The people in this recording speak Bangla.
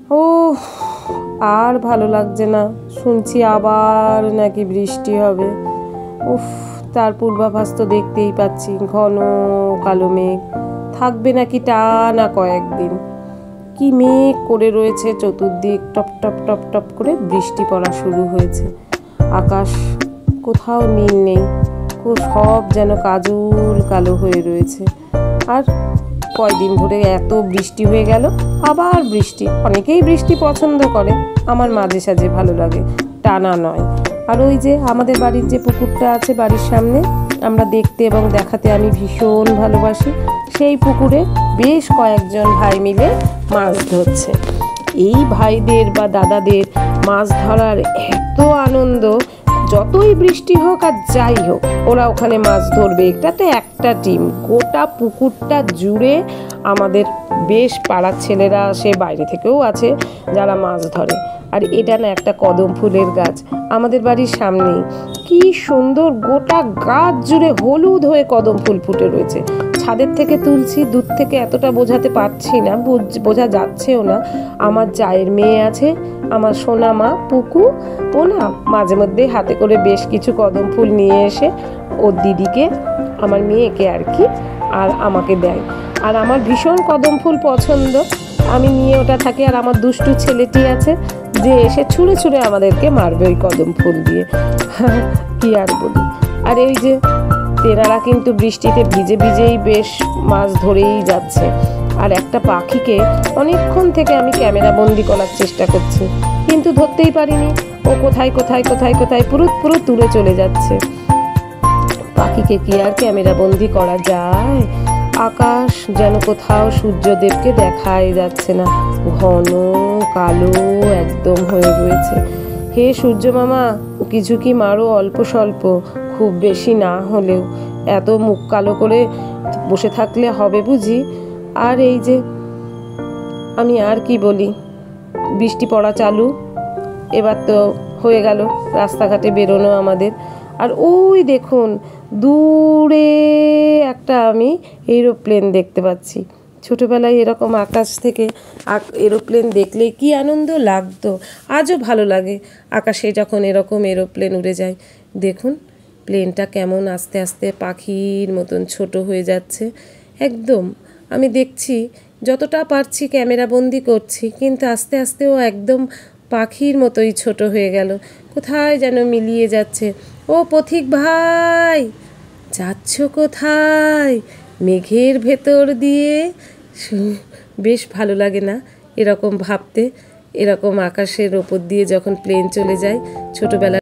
ও আর ভালো লাগছে না, শুনছি আবার নাকি বৃষ্টি হবে। উফ, তার পূর্বাভাস তো দেখতেই পাচ্ছি, ঘন কালো মেঘ থাকবে নাকি টানা কয়েকদিন। কি মেঘ করে রয়েছে চতুর্দিক, টপ টপ টপ টপ করে বৃষ্টি পড়া শুরু হয়েছে। আকাশ কোথাও নীল নেই, সব যেন কাজল কালো হয়ে রয়েছে। আর কয়দিন ধরে এত বৃষ্টি হয়ে গেল, আবার বৃষ্টি। অনেকেই বৃষ্টি পছন্দ করে, আমার মাঝে সাঝে ভালো লাগে, টানা নয়। আর ওই যে আমাদের বাড়ির যে পুকুরটা আছে বাড়ির সামনে, আমরা দেখতে এবং দেখাতে আমি ভীষণ ভালোবাসি। সেই পুকুরে বেশ কয়েকজন ভাই মিলে মাছ ধরছে। এই ভাইদের বা দাদাদের মাছ ধরার এত আনন্দ, যতই বৃষ্টি হোক আর যাই হোক ওরা ওখানে মাছ ধরবে। এটা তো একটা টিম, গোটা পুকুরটা জুড়ে আমাদের বেশ পাড়ার ছেলেরা আসে, বাইরে থেকেও আছে যারা মাছ ধরে। আর এটা না একটা কদম ফুলের গাছ আমাদের বাড়ির সামনেই, কি সুন্দর গোটা গাছ জুড়ে হলুদ হয়ে কদম ফুল ফুটে রয়েছে। ছাদের থেকে তুলছি, দূর থেকে এতটা বোঝাতে পারছি না, বোঝা যাচ্ছেও না। আমার জায়ের মেয়ে আছে, আমার সোনা মা পুকু, ও না মাঝে মধ্যে হাতে করে বেশ কিছু কদম ফুল নিয়ে এসে ওর দিদিকে, আমার মেয়েকে আর কি, আর আমাকে দেয়। আর আমার ভীষণ কদম ফুল পছন্দ, আমি নিয়ে ওটা থাকি। আর আমার দুষ্টু ছেলেটি আছে যে এসে ছুঁড়ে ছুঁড়ে আমাদেরকে মারবে ওই কদম ফুল দিয়ে। কি আর বলি। আর এই যে তেনারা কিন্তু বৃষ্টিতে ভিজে ভিজেই বেশ মাছ ধরেই যাচ্ছে। আর একটা পাখিকে অনেকক্ষণ থেকে আমি ক্যামেরা বন্দি করার চেষ্টা করছি, কিন্তু ধরতেই পারিনি। ও কোথায় কোথায় কোথায় কোথায় পুরো তুলে চলে যাচ্ছে। পাখিকে কি আর ক্যামেরা বন্দি করা যায়? আকাশ যেন কোথাও সূর্যদেবকে দেখাই যাচ্ছে না, ঘন কালো একদম হয়ে রয়েছে। হে সূর্য মামা, কিছু কি মারো, অল্প স্বল্প, খুব বেশি না হলেও। এত মুখ কালো করে বসে থাকলে হবে বুঝি? আর এই যে আমি আর কি বলি, বৃষ্টি পড়া চালু, এবার তো হয়ে গেল রাস্তাঘাটে বেরোনো আমাদের। আর ওই দেখুন দূরে একটা আমি এরোপ্লেন দেখতে পাচ্ছি। ছোটোবেলায় এরকম আকাশ থেকে এরোপ্লেন দেখলে কি আনন্দ লাগতো, আজও ভালো লাগে আকাশে যখন এরকম এরোপ্লেন উড়ে যায়। দেখুন প্লেনটা কেমন আস্তে আস্তে পাখির মতন ছোট হয়ে যাচ্ছে একদম। আমি দেখছি, যতটা পারছি ক্যামেরা বন্দি করছি, কিন্তু আস্তে আস্তে ও একদম পাখির মতোই ছোট হয়ে গেল, কোথায় যেন মিলিয়ে যাচ্ছে। ও পথিক ভাই, যাচ্ছ কোথায় মেঘের ভেতর দিয়ে? বেশ ভালো লাগে না এরকম ভাবতে, এরকম আকাশের ওপর দিয়ে যখন প্লেন চলে যায় ছোটোবেলা।